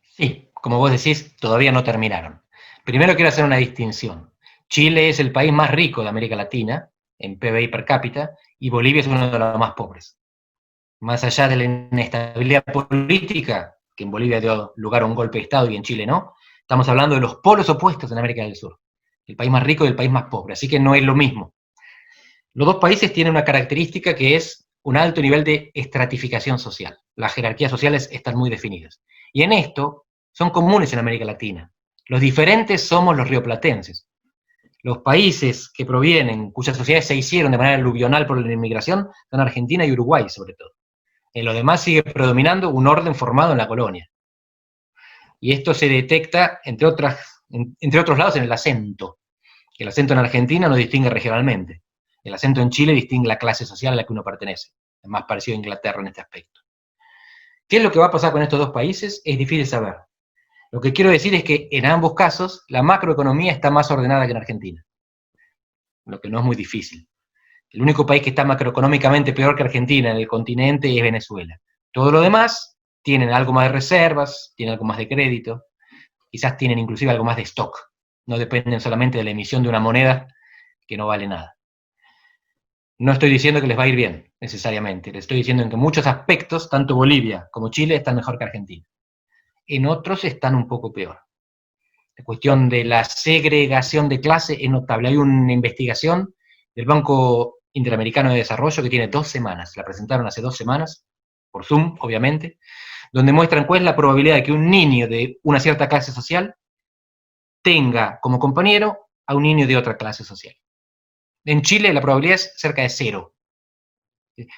Sí, como vos decís, todavía no terminaron. Primero quiero hacer una distinción. Chile es el país más rico de América Latina en PBI per cápita y Bolivia es uno de los más pobres. Más allá de la inestabilidad política, que en Bolivia dio lugar a un golpe de Estado y en Chile no, estamos hablando de los polos opuestos en América del Sur. El país más rico y el país más pobre, así que no es lo mismo. Los dos países tienen una característica que es un alto nivel de estratificación social. Las jerarquías sociales están muy definidas. Y en esto son comunes en América Latina. Los diferentes somos los rioplatenses. Los países que provienen, cuyas sociedades se hicieron de manera aluvional por la inmigración, son Argentina y Uruguay, sobre todo. En lo demás sigue predominando un orden formado en la colonia. Y esto se detecta, entre otros lados, en el acento. El acento en Argentina nos distingue regionalmente. El acento en Chile distingue la clase social a la que uno pertenece. Es más parecido a Inglaterra en este aspecto. ¿Qué es lo que va a pasar con estos dos países? Es difícil saber. Lo que quiero decir es que en ambos casos la macroeconomía está más ordenada que en Argentina, lo que no es muy difícil. El único país que está macroeconómicamente peor que Argentina en el continente es Venezuela. Todo lo demás tienen algo más de reservas, tienen algo más de crédito, quizás tienen inclusive algo más de stock. No dependen solamente de la emisión de una moneda que no vale nada. No estoy diciendo que les va a ir bien, necesariamente. Les estoy diciendo en que en muchos aspectos, tanto Bolivia como Chile están mejor que Argentina. En otros están un poco peor. La cuestión de la segregación de clase es notable. Hay una investigación del Banco Interamericano de Desarrollo que tiene 2 semanas, la presentaron hace 2 semanas, por Zoom, obviamente, donde muestran cuál es la probabilidad de que un niño de una cierta clase social tenga como compañero a un niño de otra clase social. En Chile la probabilidad es cerca de 0.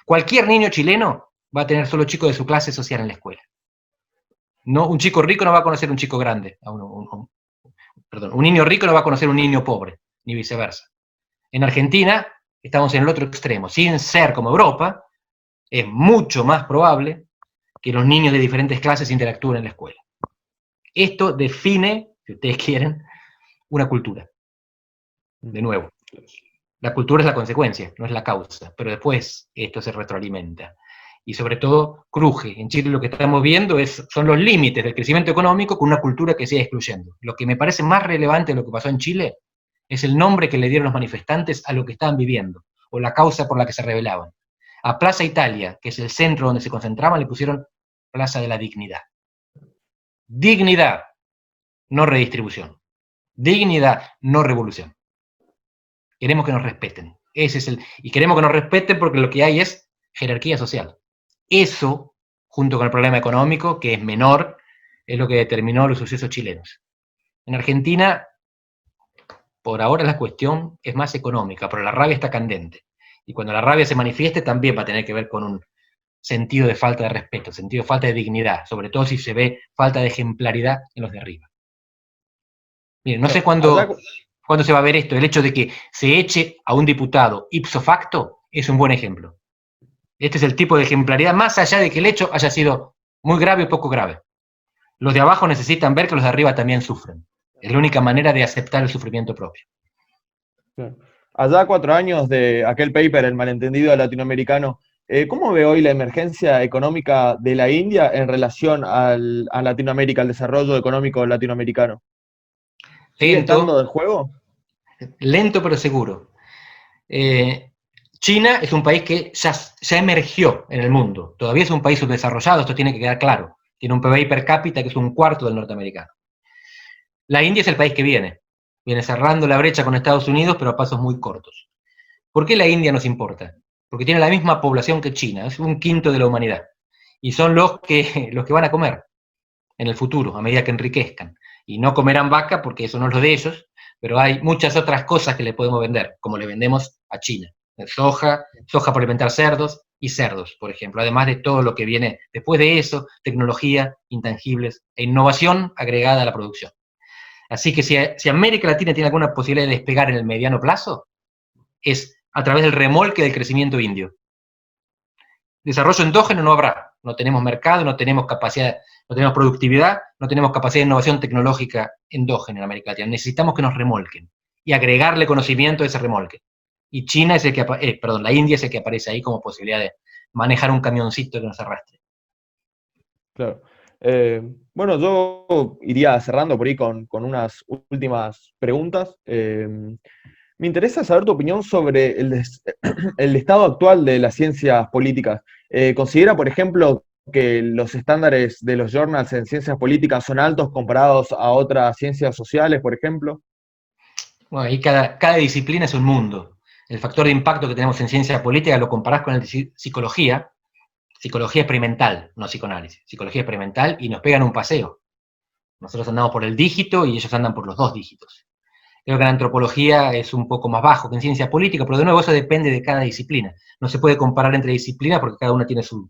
Cualquier niño chileno va a tener solo chicos de su clase social en la escuela. No, un chico rico no va a conocer un chico grande, un niño rico no va a conocer un niño pobre, ni viceversa. En Argentina estamos en el otro extremo. Sin ser como Europa, es mucho más probable que los niños de diferentes clases interactúen en la escuela. Esto define, si ustedes quieren, una cultura. De nuevo, la cultura es la consecuencia, no es la causa, pero después esto se retroalimenta. Y sobre todo, cruje. En Chile lo que estamos viendo son los límites del crecimiento económico con una cultura que sigue excluyendo. Lo que me parece más relevante de lo que pasó en Chile es el nombre que le dieron los manifestantes a lo que estaban viviendo, o la causa por la que se rebelaban. A Plaza Italia, que es el centro donde se concentraban, le pusieron Plaza de la Dignidad. Dignidad, no redistribución. Dignidad, no revolución. Queremos que nos respeten. Y queremos que nos respeten porque lo que hay es jerarquía social. Eso, junto con el problema económico, que es menor, es lo que determinó los sucesos chilenos. En Argentina, por ahora la cuestión es más económica, pero la rabia está candente. Y cuando la rabia se manifieste, también va a tener que ver con un sentido de falta de respeto, sentido de falta de dignidad, sobre todo si se ve falta de ejemplaridad en los de arriba. Miren, no sé cuándo se va a ver esto. El hecho de que se eche a un diputado ipso facto es un buen ejemplo. Este es el tipo de ejemplaridad, más allá de que el hecho haya sido muy grave o poco grave. Los de abajo necesitan ver que los de arriba también sufren. Es la única manera de aceptar el sufrimiento propio. Allá 4 años de aquel paper, El malentendido latinoamericano, ¿cómo ve hoy la emergencia económica de la India en relación a Latinoamérica, al desarrollo económico latinoamericano? ¿Sigue estando del juego? Lento pero seguro. China es un país que ya emergió en el mundo. Todavía es un país subdesarrollado, esto tiene que quedar claro. Tiene un PBI per cápita que es 1/4 del norteamericano. La India es el país que viene cerrando la brecha con Estados Unidos, pero a pasos muy cortos. ¿Por qué la India nos importa? Porque tiene la misma población que China, es 1/5 de la humanidad. Y son los que van a comer en el futuro, a medida que enriquezcan. Y no comerán vaca porque eso no es lo de ellos, pero hay muchas otras cosas que le podemos vender, como le vendemos a China. Soja para alimentar cerdos y cerdos, por ejemplo. Además de todo lo que viene después de eso, tecnología, intangibles e innovación agregada a la producción. Así que si América Latina tiene alguna posibilidad de despegar en el mediano plazo, es a través del remolque del crecimiento indio. Desarrollo endógeno no habrá. No tenemos mercado, no tenemos capacidad no tenemos productividad, no tenemos capacidad de innovación tecnológica endógena en América Latina. Necesitamos que nos remolquen y agregarle conocimiento a ese remolque. Y China es el que, la India es el que aparece ahí como posibilidad de manejar un camioncito que nos arrastre. Claro. Bueno, yo iría cerrando por ahí con unas últimas preguntas. Me interesa saber tu opinión sobre el estado actual de las ciencias políticas. ¿Considera, por ejemplo, que los estándares de los journals en ciencias políticas son altos comparados a otras ciencias sociales, por ejemplo? Bueno, ahí cada disciplina es un mundo. El factor de impacto que tenemos en ciencia política lo comparás con el de psicología experimental, no psicoanálisis, psicología experimental, y nos pegan un paseo. Nosotros andamos por el dígito y ellos andan por los 2 dígitos. Creo que en antropología es un poco más bajo que en ciencia política, pero de nuevo eso depende de cada disciplina. No se puede comparar entre disciplinas porque cada una tiene su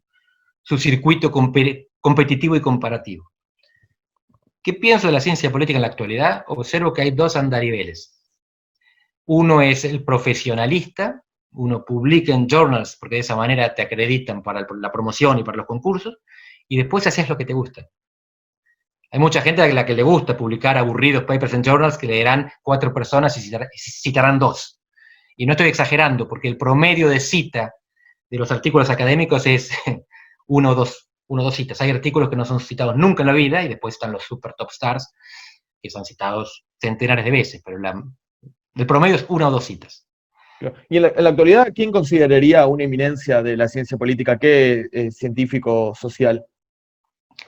circuito competitivo y comparativo. ¿Qué pienso de la ciencia política en la actualidad? Observo que hay 2 andariveles. Uno es el profesionalista, uno publica en journals porque de esa manera te acreditan para la promoción y para los concursos, y después haces lo que te gusta. Hay mucha gente a la que le gusta publicar aburridos papers en journals que leerán 4 personas y citarán 2. Y no estoy exagerando, porque el promedio de cita de los artículos académicos es 1 o 2 citas. Hay artículos que no son citados nunca en la vida, y después están los super top stars, que son citados centenares de veces, pero el promedio es 1 o 2 citas. Y en la actualidad, ¿quién consideraría una eminencia de la ciencia política? ¿Qué científico social?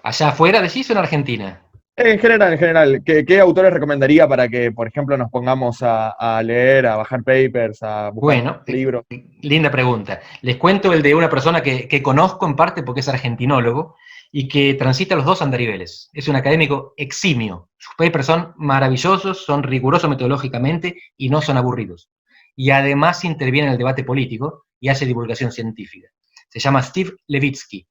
Allá afuera, decís, o en Argentina. En general, ¿qué autores recomendaría para que, por ejemplo, nos pongamos a leer, a bajar papers, a buscar Bueno, libros? linda pregunta. Les cuento el de una persona que conozco en parte porque es argentinólogo y que transita los 2 andariveles. Es un académico eximio. Sus papers son maravillosos, son rigurosos metodológicamente y no son aburridos. Y además interviene en el debate político y hace divulgación científica. Se llama Steve Levitsky.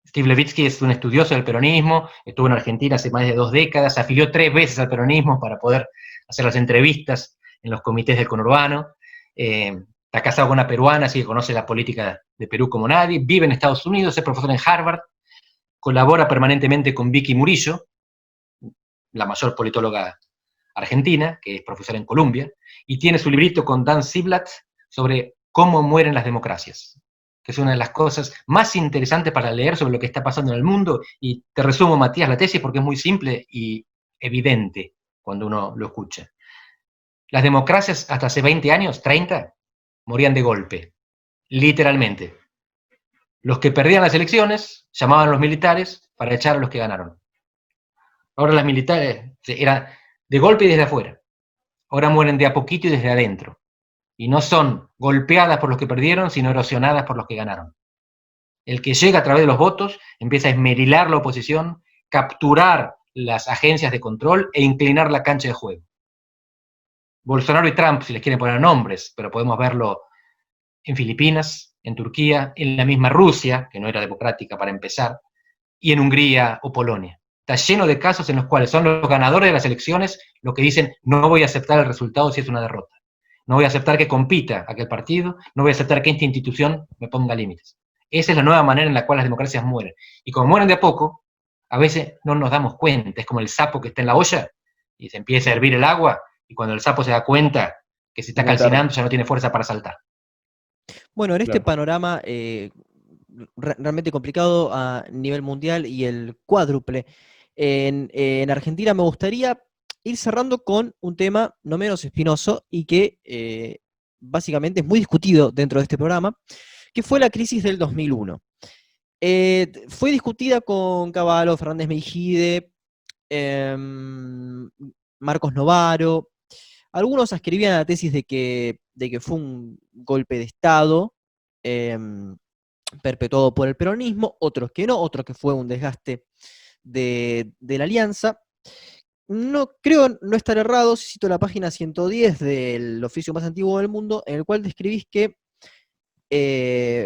Steve Levitsky es un estudioso del peronismo, estuvo en Argentina hace más de 2 décadas, se afilió 3 veces al peronismo para poder hacer las entrevistas en los comités del conurbano. Está casado con una peruana, así que conoce la política de Perú como nadie. Vive en Estados Unidos, es profesor en Harvard, colabora permanentemente con Vicky Murillo, la mayor politóloga argentina, que es profesora en Columbia, y tiene su librito con Dan Ziblatt sobre cómo mueren las democracias, que es una de las cosas más interesantes para leer sobre lo que está pasando en el mundo. Y te resumo, Matías, la tesis porque es muy simple y evidente cuando uno lo escucha. Las democracias hasta hace 20 años, 30, morían de golpe, literalmente. Los que perdían las elecciones llamaban a los militares para echar a los que ganaron. Ahora las militares eran de golpe y desde afuera. Ahora mueren de a poquito y desde adentro. Y no son golpeadas por los que perdieron, sino erosionadas por los que ganaron. El que llega a través de los votos empieza a esmerilar la oposición, capturar las agencias de control e inclinar la cancha de juego. Bolsonaro y Trump, si les quieren poner nombres, pero podemos verlo en Filipinas, en Turquía, en la misma Rusia, que no era democrática para empezar, y en Hungría o Polonia. Está lleno de casos en los cuales son los ganadores de las elecciones los que dicen: no voy a aceptar el resultado si es una derrota. No voy a aceptar que compita aquel partido, no voy a aceptar que esta institución me ponga límites. Esa es la nueva manera en la cual las democracias mueren. Y como mueren de a poco, a veces no nos damos cuenta. Es como el sapo que está en la olla y se empieza a hervir el agua, y cuando el sapo se da cuenta que se está calcinando, ya no tiene fuerza para saltar. Bueno, en este Claro. panorama realmente complicado a nivel mundial y el cuádruple en Argentina, me gustaría ir cerrando con un tema no menos espinoso y que básicamente es muy discutido dentro de este programa, que fue la crisis del 2001. Fue discutida con Cavallo, Fernández Meijide, Marcos Novaro. Algunos escribían la tesis de que fue un golpe de Estado perpetuado por el peronismo, otros que no, otros que fue un desgaste de la alianza. No creo no estar errado, cito la página 110 del oficio más antiguo del mundo, en el cual describís que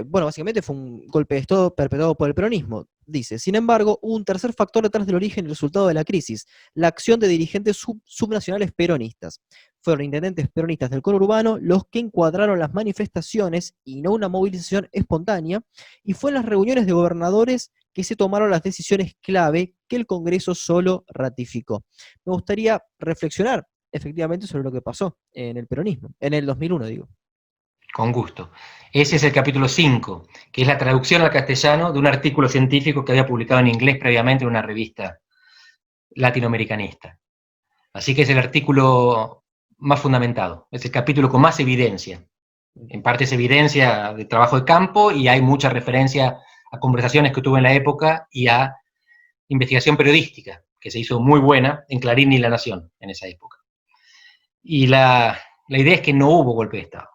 básicamente fue un golpe de Estado perpetuado por el peronismo. Dice: sin embargo, hubo un tercer factor detrás del origen y resultado de la crisis: la acción de dirigentes subnacionales peronistas. fueron intendentes peronistas del conurbano los que encuadraron las manifestaciones y no una movilización espontánea, y fue en las reuniones de gobernadores que se tomaron las decisiones clave que el Congreso solo ratificó. Me gustaría reflexionar efectivamente sobre lo que pasó en el peronismo, en el 2001, digo. Con gusto. Ese es el capítulo 5, que es la traducción al castellano de un artículo científico que había publicado en inglés previamente en una revista latinoamericanista. Así que es el artículo más fundamentado, es el capítulo con más evidencia. En parte es evidencia de trabajo de campo y hay mucha referencia a conversaciones que tuve en la época y a investigación periodística, que se hizo muy buena en Clarín y La Nación en esa época. Y la idea es que no hubo golpe de Estado.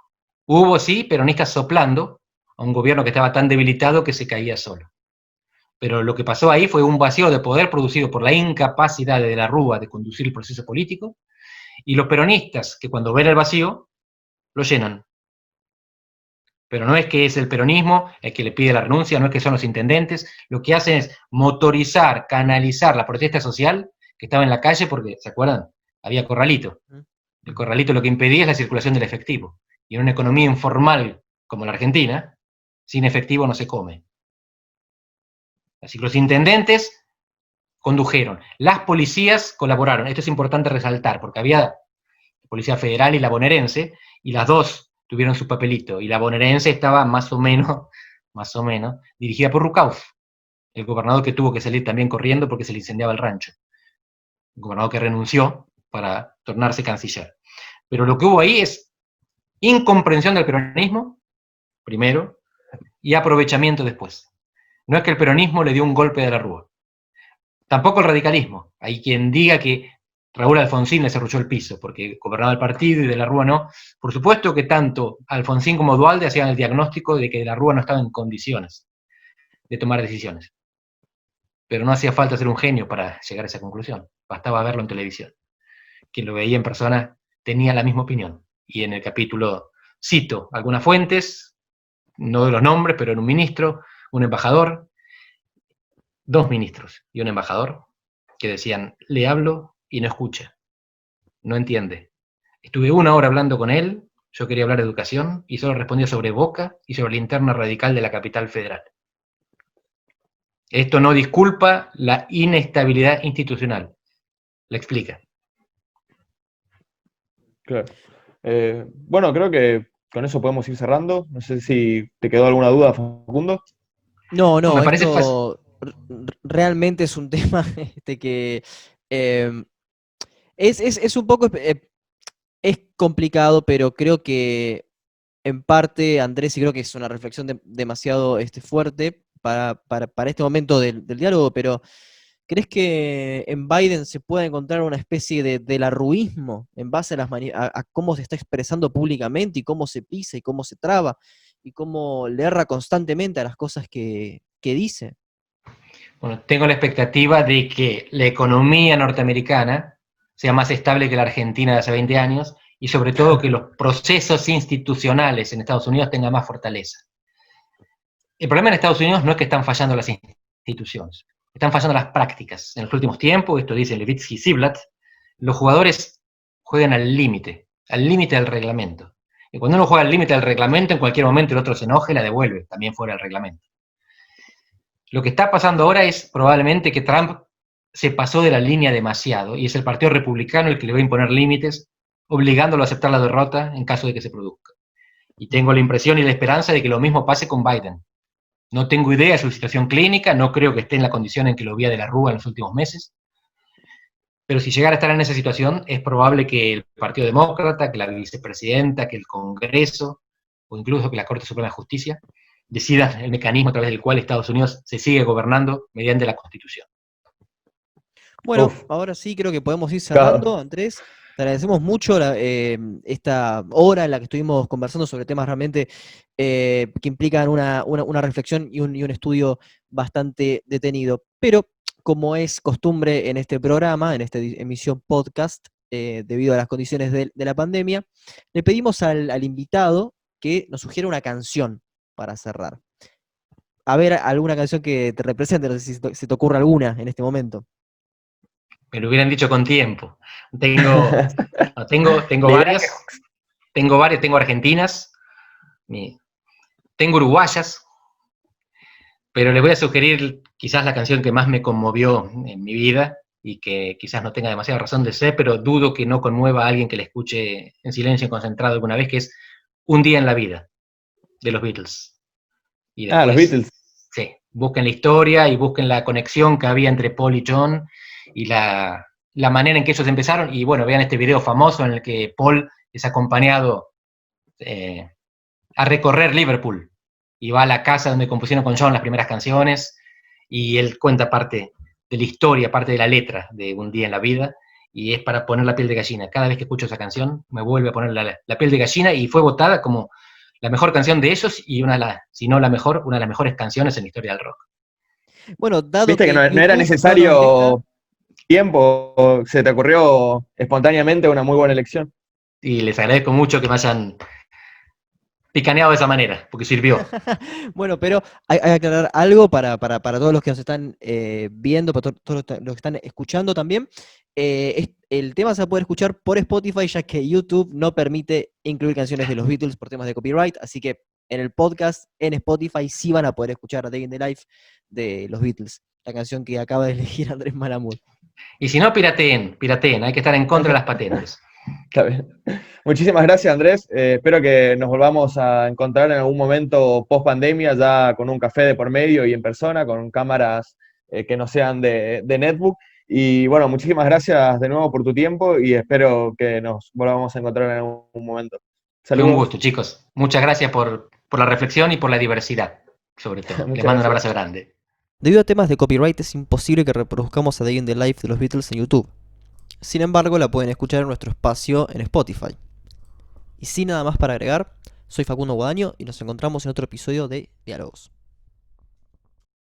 Hubo, sí, peronistas soplando a un gobierno que estaba tan debilitado que se caía solo. Pero lo que pasó ahí fue un vacío de poder producido por la incapacidad de la Rúa de conducir el proceso político, y los peronistas que cuando ven el vacío, lo llenan. Pero no es que es el peronismo el que le pide la renuncia, no es que son los intendentes, lo que hacen es motorizar, canalizar la protesta social que estaba en la calle porque, ¿se acuerdan? Había corralito. El corralito lo que impedía es la circulación del efectivo. Y en una economía informal como la Argentina, sin efectivo no se come. Así que los intendentes condujeron, las policías colaboraron. Esto es importante resaltar, porque había Policía Federal y la bonaerense, y las dos tuvieron su papelito, y la bonaerense estaba más o menos, dirigida por Rucauf, el gobernador que tuvo que salir también corriendo porque se le incendiaba el rancho. Un gobernador que renunció para tornarse canciller. Pero lo que hubo ahí es incomprensión del peronismo, primero, y aprovechamiento después. No es que el peronismo le dio un golpe de la Rúa. Tampoco el radicalismo. Hay quien diga que Raúl Alfonsín le cerruchó el piso, porque gobernaba el partido y de la Rúa no. Por supuesto que tanto Alfonsín como Duhalde hacían el diagnóstico de que de la Rúa no estaba en condiciones de tomar decisiones. Pero no hacía falta ser un genio para llegar a esa conclusión. Bastaba verlo en televisión. Quien lo veía en persona tenía la misma opinión. Y en el capítulo cito algunas fuentes, no de los nombres, pero en un ministro, un embajador, dos ministros y un embajador, que decían, le hablo y no escucha, no entiende. Estuve 1 hora hablando con él, yo quería hablar de educación, y solo respondió sobre Boca y sobre la interna radical de la capital federal. Esto no disculpa la inestabilidad institucional, la explica. Claro. Bueno, creo que con eso podemos ir cerrando. No sé si te quedó alguna duda, Facundo. No, Me parece esto realmente es un tema que es un poco, es complicado, pero creo que en parte, Andrés, y creo que es una reflexión demasiado fuerte para este momento del diálogo, pero ¿crees que en Biden se puede encontrar una especie del arruismo en base a cómo se está expresando públicamente y cómo se pisa y cómo se traba y cómo le erra constantemente a las cosas que dice? Bueno, tengo la expectativa de que la economía norteamericana sea más estable que la Argentina de hace 20 años y sobre todo que los procesos institucionales en Estados Unidos tengan más fortaleza. El problema en Estados Unidos no es que están fallando las instituciones, están fallando las prácticas. En los últimos tiempos, esto dice Levitsky y Ziblatt, los jugadores juegan al límite del reglamento. Y cuando uno juega al límite del reglamento, en cualquier momento el otro se enoja y la devuelve, también fuera del reglamento. Lo que está pasando ahora es probablemente que Trump se pasó de la línea demasiado y es el Partido Republicano el que le va a imponer límites, obligándolo a aceptar la derrota en caso de que se produzca. Y tengo la impresión y la esperanza de que lo mismo pase con Biden. No tengo idea de su situación clínica, no creo que esté en la condición en que lo vía de la Rúa en los últimos meses, pero si llegara a estar en esa situación, es probable que el Partido Demócrata, que la vicepresidenta, que el Congreso, o incluso que la Corte Suprema de Justicia, decidan el mecanismo a través del cual Estados Unidos se sigue gobernando mediante la Constitución. Bueno, ahora sí creo que podemos ir cerrando, Andrés. Te agradecemos mucho esta hora en la que estuvimos conversando sobre temas realmente que implican una reflexión y un estudio bastante detenido. Pero, como es costumbre en este programa, en esta emisión podcast, debido a las condiciones de la pandemia, le pedimos al invitado que nos sugiera una canción para cerrar. A ver, alguna canción que te represente, no sé si se te ocurre alguna en este momento. Me lo hubieran dicho con tiempo. Tengo, no, tengo varias. Tengo varias, tengo argentinas, tengo uruguayas, pero les voy a sugerir quizás la canción que más me conmovió en mi vida y que quizás no tenga demasiada razón de ser, pero dudo que no conmueva a alguien que la escuche en silencio concentrado alguna vez, que es Un día en la vida, de los Beatles. Y después, los Beatles. Sí, busquen la historia y busquen la conexión que había entre Paul y John y la manera en que ellos empezaron. Y bueno, vean este video famoso en el que Paul es acompañado a recorrer Liverpool y va a la casa donde compusieron con John las primeras canciones y él cuenta parte de la historia, parte de la letra de Un día en la vida y es para poner la piel de gallina. Cada vez que escucho esa canción me vuelve a poner la piel de gallina y fue votada como la mejor canción de ellos y si no la mejor, una de las mejores canciones en la historia del rock. Bueno, dado Viste que no era YouTube no nos necesario tiempo, se te ocurrió espontáneamente una muy buena elección. Y les agradezco mucho que me hayan picaneado de esa manera, porque sirvió. Bueno, pero hay que aclarar algo para todos los que nos están viendo, para todos los que están escuchando también. El tema se va a poder escuchar por Spotify, ya que YouTube no permite incluir canciones de los Beatles por temas de copyright, así que en el podcast, en Spotify, sí van a poder escuchar a Day in the Life de los Beatles, la canción que acaba de elegir Andrés Malamud. Y si no, pirateen, hay que estar en contra de las patentes. Está bien. Muchísimas gracias, Andrés. Espero que nos volvamos a encontrar en algún momento post pandemia, ya con un café de por medio y en persona, con cámaras que no sean de netbook. Y bueno, muchísimas gracias de nuevo por tu tiempo y espero que nos volvamos a encontrar en algún momento. Saludos. Un gusto, chicos. Muchas gracias por la reflexión y por la diversidad, sobre todo. Les mando un abrazo grande. Debido a temas de copyright es imposible que reproduzcamos a Day in the Life de los Beatles en YouTube. Sin embargo, la pueden escuchar en nuestro espacio en Spotify. Y sin nada más para agregar, soy Facundo Guadaño y nos encontramos en otro episodio de Diálogos.